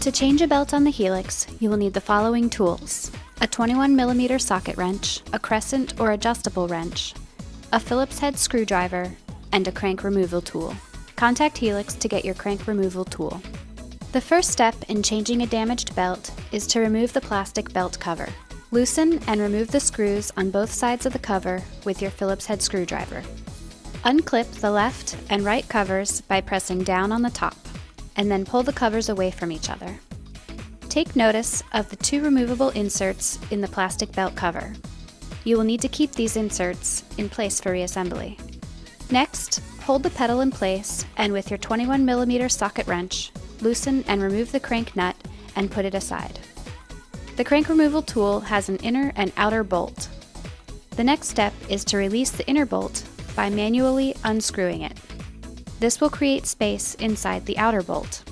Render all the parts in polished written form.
To change a belt on the Helix, you will need the following tools: a 21mm socket wrench, a crescent or adjustable wrench, a Phillips head screwdriver, and a crank removal tool. Contact Helix to get your crank removal tool. The first step in changing a damaged belt is to remove the plastic belt cover. Loosen and remove the screws on both sides of the cover with your Phillips head screwdriver. Unclip the left and right covers by pressing down on the top, and then pull the covers away from each other. Take notice of the two removable inserts in the plastic belt cover. You will need to keep these inserts in place for reassembly. Next, hold the pedal in place and with your 21mm socket wrench, loosen and remove the crank nut and put it aside. The crank removal tool has an inner and outer bolt. The next step is to release the inner bolt by manually unscrewing it. This will create space inside the outer bolt.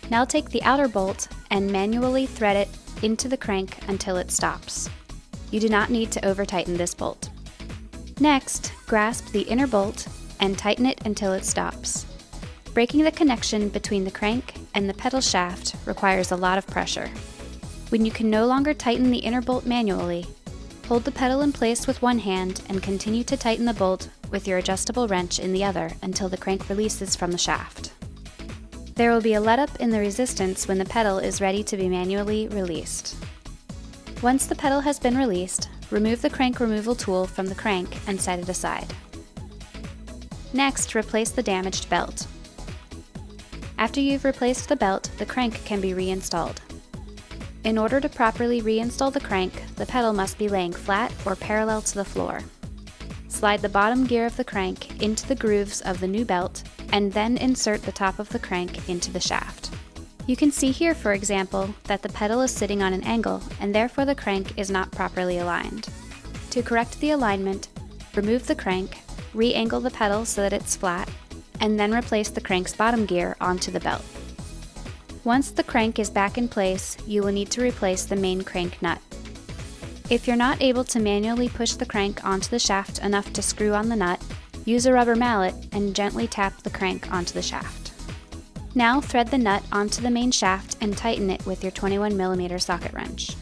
Now take the outer bolt and manually thread it into the crank until it stops. You do not need to over-tighten this bolt. Next, grasp the inner bolt and tighten it until it stops. Breaking the connection between the crank and the pedal shaft requires a lot of pressure. When you can no longer tighten the inner bolt manually, hold the pedal in place with one hand and continue to tighten the bolt with your adjustable wrench in the other until the crank releases from the shaft. There will be a let-up in the resistance when the pedal is ready to be manually released. Once the pedal has been released, remove the crank removal tool from the crank and set it aside. Next, replace the damaged belt. After you've replaced the belt, the crank can be reinstalled. In order to properly reinstall the crank, the pedal must be laying flat or parallel to the floor. Slide the bottom gear of the crank into the grooves of the new belt and then insert the top of the crank into the shaft. You can see here, for example, that the pedal is sitting on an angle and therefore the crank is not properly aligned. To correct the alignment, remove the crank, re-angle the pedal so that it's flat, and then replace the crank's bottom gear onto the belt. Once the crank is back in place, you will need to replace the main crank nut. If you're not able to manually push the crank onto the shaft enough to screw on the nut, use a rubber mallet and gently tap the crank onto the shaft. Now thread the nut onto the main shaft and tighten it with your 21mm socket wrench.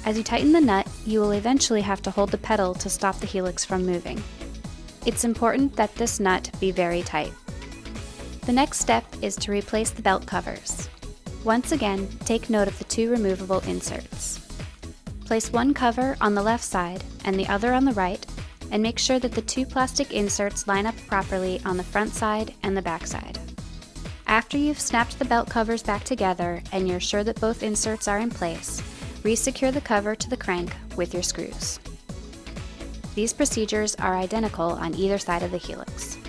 As you tighten the nut, you will eventually have to hold the pedal to stop the Helix from moving. It's important that this nut be very tight. The next step is to replace the belt covers. Once again, take note of the two removable inserts. Place one cover on the left side and the other on the right, and make sure that the two plastic inserts line up properly on the front side and the back side. After you've snapped the belt covers back together and you're sure that both inserts are in place, re-secure the cover to the crank with your screws. These procedures are identical on either side of the Helix.